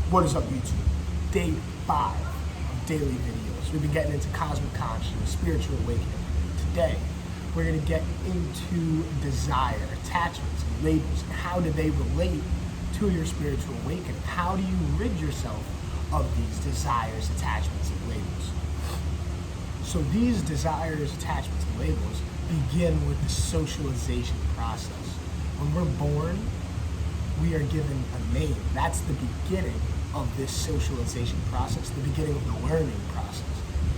What is up, YouTube? Day 5 of daily videos. We've been getting into cosmic consciousness, spiritual awakening. Today, we're going to get into desire, attachments, and labels, and how do they relate to your spiritual awakening? How do you rid yourself of these desires, attachments, and labels? So these desires, attachments, and labels begin with the socialization process. When we're born, we are given a name. That's the beginning of this socialization process, the beginning of the learning process.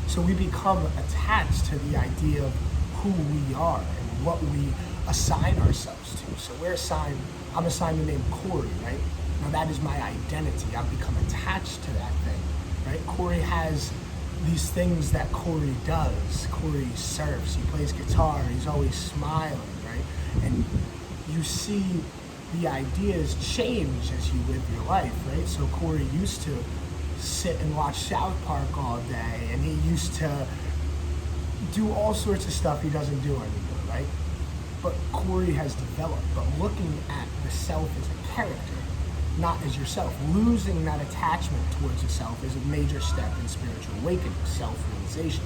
So we become attached to the idea of who we are and what we assign ourselves to. So I'm assigned the name Corey, right? Now that is my identity. I've become attached to that thing, right? Corey has these things that Corey does. Corey surfs, he plays guitar, he's always smiling, right? And you see the ideas change as you live your life, right? So Corey used to sit and watch South Park all day, and he used to do all sorts of stuff he doesn't do anymore, right? But Corey has developed, but looking at the self as a character, not as yourself. Losing that attachment towards yourself is a major step in spiritual awakening, self-realization,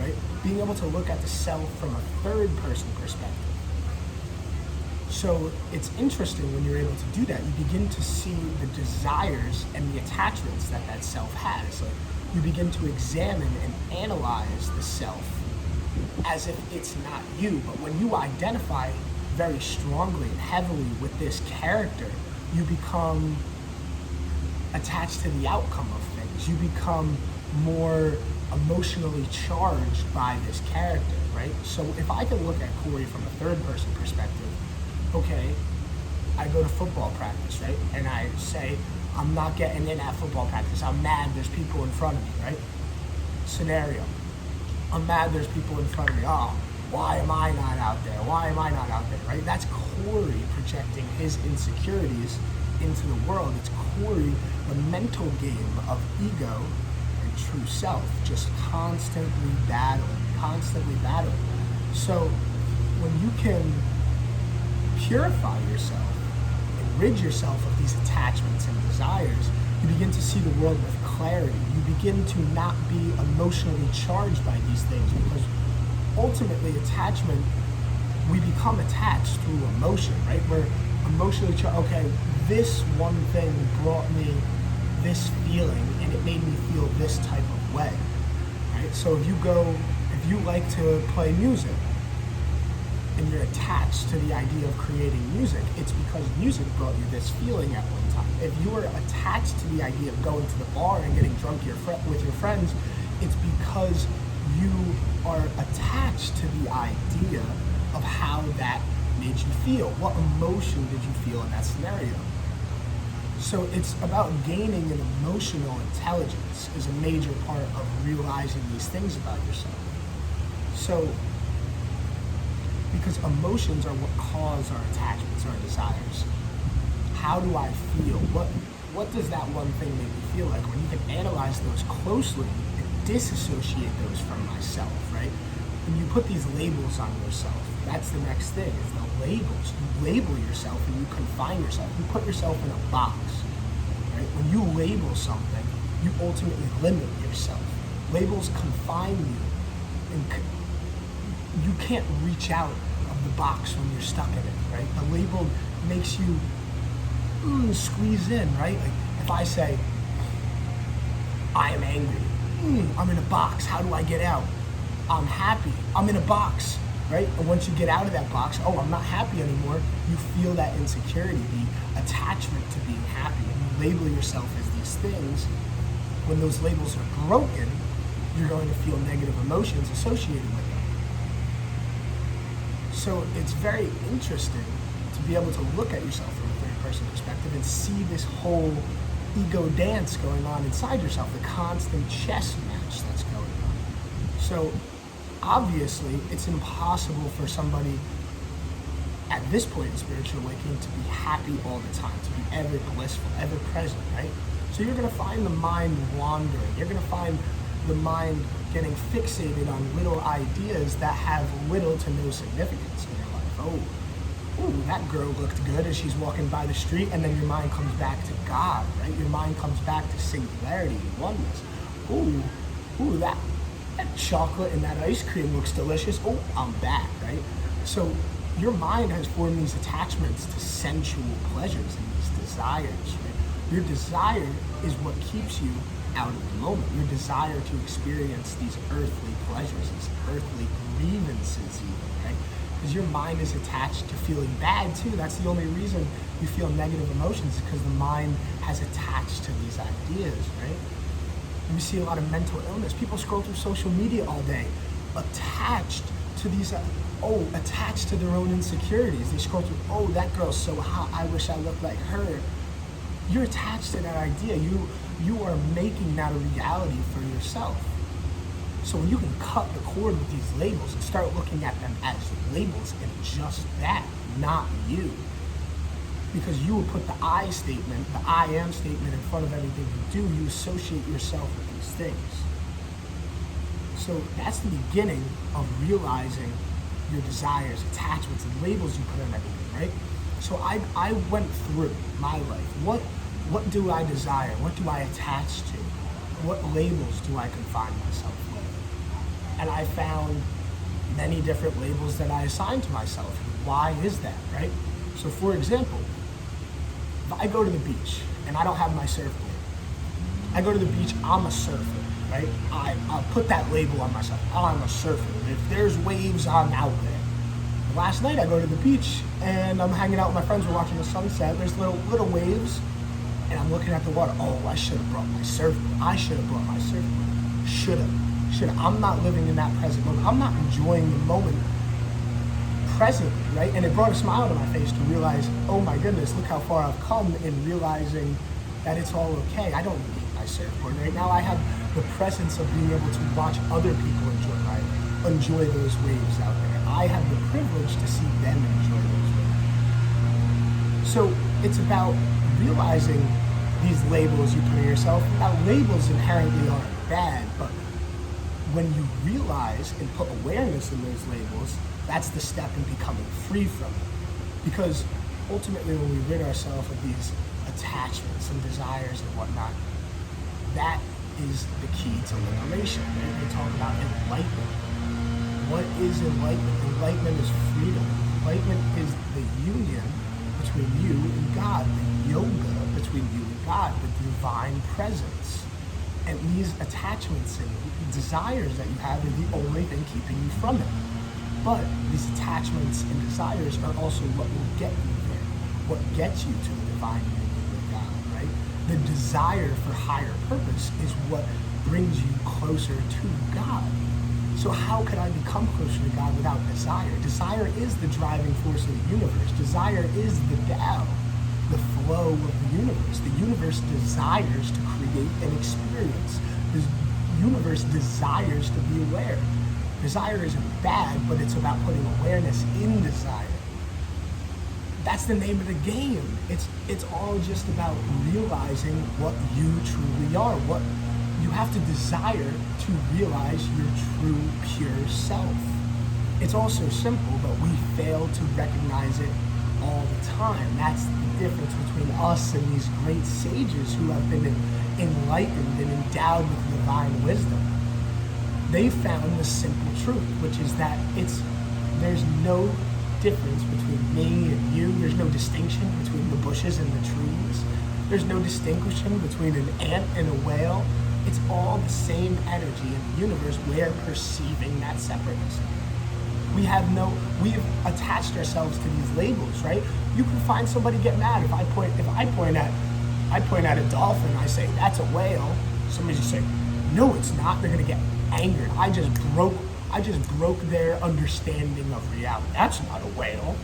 right? Being able to look at the self from a third-person perspective. So it's interesting when you're able to do that, you begin to see the desires and the attachments that that self has. Like, you begin to examine and analyze the self as if it's not you. But when you identify very strongly and heavily with this character, you become attached to the outcome of things. You become more emotionally charged by this character, right? So if I can look at Corey from a third-person perspective, okay, I go to football practice, right? And I say, I'm not getting in at football practice. I'm mad there's people in front of me, right? Scenario. I'm mad there's people in front of me. Oh, why am I not out there? Why am I not out there, right? That's Corey projecting his insecurities into the world. It's Corey, the mental game of ego and true self, just constantly battling. So when you can purify yourself and rid yourself of these attachments and desires, you begin to see the world with clarity. You begin to not be emotionally charged by these things, because ultimately attachment, we become attached through emotion, right? We're emotionally charged. Okay, this one thing brought me this feeling and it made me feel this type of way, right? So if you like to play music, and you're attached to the idea of creating music, it's because music brought you this feeling at one time. If you are attached to the idea of going to the bar and getting drunk with your friends, it's because you are attached to the idea of how that made you feel. What emotion did you feel in that scenario? So it's about gaining an emotional intelligence is a major part of realizing these things about yourself. So, because emotions are what cause our attachments, our desires. How do I feel? What does that one thing make me feel like? When you can analyze those closely and disassociate those from myself, right? When you put these labels on yourself, that's the next thing, is the labels. You label yourself and you confine yourself. You put yourself in a box, right? When you label something, you ultimately limit yourself. Labels confine you, and you can't reach out of the box when you're stuck in it, right? The label makes you squeeze in, right? Like if I say, I am angry, I'm in a box, how do I get out? I'm happy, I'm in a box, right? And once you get out of that box, oh, I'm not happy anymore, you feel that insecurity, the attachment to being happy, and you label yourself as these things. When those labels are broken, you're going to feel negative emotions associated with them. So it's very interesting to be able to look at yourself from a third-person perspective and see this whole ego dance going on inside yourself, the constant chess match that's going on. So obviously, it's impossible for somebody at this point in spiritual awakening to be happy all the time, to be ever blissful, ever present, right? So you're going to find the mind wandering. You're going to find the mind getting fixated on little ideas that have little to no significance in your life. Oh, ooh, that girl looked good as she's walking by the street, and then your mind comes back to God, right? Your mind comes back to singularity and oneness. Ooh, that chocolate and that ice cream looks delicious. Oh, I'm back, right? So your mind has formed these attachments to sensual pleasures and these desires, right? Your desire is what keeps you out of the moment. Your desire to experience these earthly pleasures, these earthly grievances even, right? Because your mind is attached to feeling bad too. That's the only reason you feel negative emotions, because the mind has attached to these ideas, right? And we see a lot of mental illness. People scroll through social media all day, attached to these, attached to their own insecurities. They scroll through, oh, that girl's so hot, I wish I looked like her. You're attached to that idea. You are making that a reality for yourself. So when you can cut the cord with these labels and start looking at them as labels and just that, not you. Because you will put the I statement, the I am statement in front of everything you do. You associate yourself with these things. So that's the beginning of realizing your desires, attachments, and labels you put on everything, right? So I went through my life. What do I desire? What do I attach to? What labels do I confine myself with? And I found many different labels that I assigned to myself. Why is that, right? So for example, if I go to the beach and I don't have my surfboard, I go to the beach, I'm a surfer, right? I'll put that label on myself. I'm a surfer. If there's waves, I'm out there. Last night I go to the beach and I'm hanging out with my friends, we're watching the sunset, there's little waves, and I'm looking at the water. Oh, I should have brought my surfboard. I should have brought my surfboard. Should have. I'm not living in that present moment. I'm not enjoying the moment presently, right? And it brought a smile to my face to realize, oh my goodness, look how far I've come in realizing that it's all okay. I don't need my surfboard. Right now I have the presence of being able to watch other people enjoy those waves out there. I have the privilege to see them enjoy those waves. So it's about realizing these labels you put on yourself. Now, labels inherently aren't bad, but when you realize and put awareness in those labels, that's the step in becoming free from it. Because ultimately, when we rid ourselves of these attachments and desires and whatnot, that is the key to liberation. Right? They talk about enlightenment. What is enlightenment? Enlightenment is freedom. Enlightenment is the union between you and God, the yoga between you and God, the divine presence. And these attachments and desires that you have are the only thing keeping you from it. But these attachments and desires are also what will get you there, what gets you to the divine union with God, right? The desire for higher purpose is what brings you closer to God. So how could I become closer to God without desire? Desire is the driving force of the universe. Desire is the Tao, the flow of the universe. The universe desires to create an experience. The universe desires to be aware. Desire isn't bad, but it's about putting awareness in desire. That's the name of the game. It's all just about realizing what you truly are. What you have to desire to realize your true, pure self. It's all so simple, but we fail to recognize it all the time. That's the difference between us and these great sages who have been enlightened and endowed with divine wisdom. They found the simple truth, which is that there's no difference between me and you. There's no distinction between the bushes and the trees. There's no distinction between an ant and a whale. It's all the same energy in the universe. We're perceiving that separateness. We've attached ourselves to these labels, right? You can find somebody get mad if I point at a dolphin, I say that's a whale. Somebody just say, no, it's not. They're gonna get angered. I just broke their understanding of reality. That's not a whale.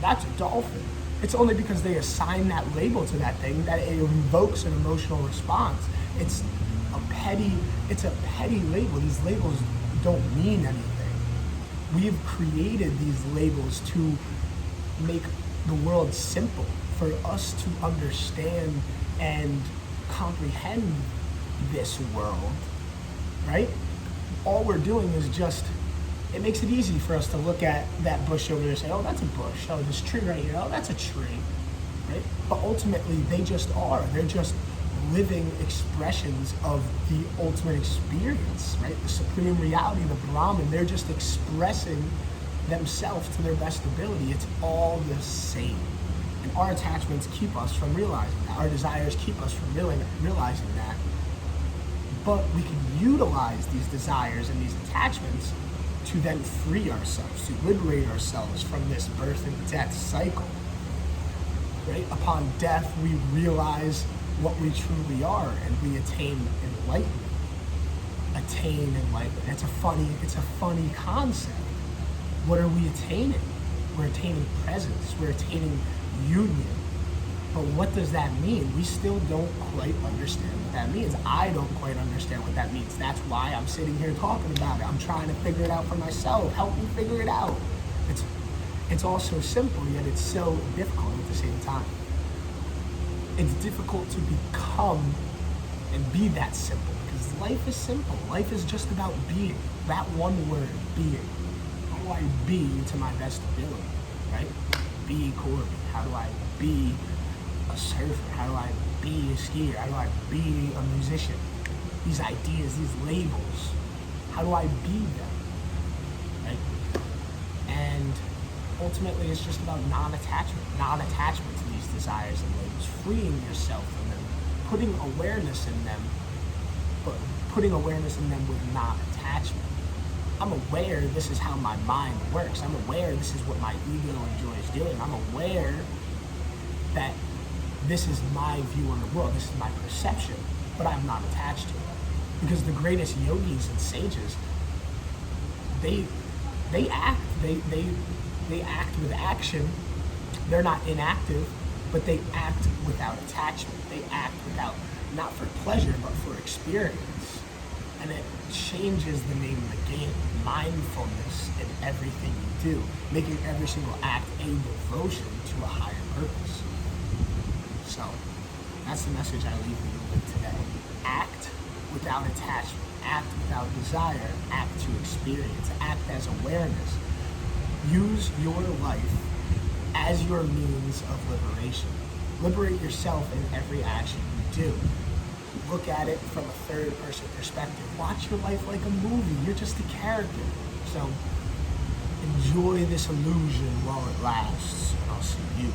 That's a dolphin. It's only because they assign that label to that thing that it invokes an emotional response. It's a petty label. These labels don't mean anything. We've created these labels to make the world simple, for us to understand and comprehend this world, right? All we're doing is just it makes it easy for us to look at that bush over there and say, oh, that's a bush. Oh, this tree right here, oh, that's a tree, right? But ultimately, they just are. They're just living expressions of the ultimate experience, right? The supreme reality, the Brahman, they're just expressing themselves to their best ability. It's all the same. And our attachments keep us from realizing that. Our desires keep us from realizing that. But we can utilize these desires and these attachments to then free ourselves, to liberate ourselves from this birth and death cycle. Right? Upon death, we realize what we truly are, and we attain enlightenment. Attain enlightenment. It's a funny concept. What are we attaining? We're attaining presence. We're attaining union. But what does that mean? We still don't quite understand what that means. I don't quite understand what that means. That's why I'm sitting here talking about it. I'm trying to figure it out for myself. Help me figure it out. It's all so simple, yet it's so difficult at the same time. It's difficult to become and be that simple, because life is simple. Life is just about being. That one word, being. How do I be to my best ability, right? Be Corby. How do I be a surfer? How do I be a skier? How do I be a musician? These ideas, these labels, how do I be them, right? And ultimately, it's just about non-attachment to these desires and labels, freeing yourself from them, putting awareness in them, but putting awareness in them with non-attachment. I'm aware this is how my mind works. I'm aware this is what my ego enjoys doing. I'm aware that this is my view on the world. This is my perception, but I'm not attached to it. Because the greatest yogis and sages, they act. They act with action. They're not inactive, but they act without attachment. They act without, not for pleasure, but for experience. And it changes the name of the game. Mindfulness in everything you do, making every single act a devotion to a higher purpose. So that's the message I leave you with today. Act without attachment, act without desire, act to experience, act as awareness. Use your life as your means of liberation. Liberate yourself in every action you do. Look at it from a third-person perspective. Watch your life like a movie. You're just a character. So enjoy this illusion while it lasts, and I'll see you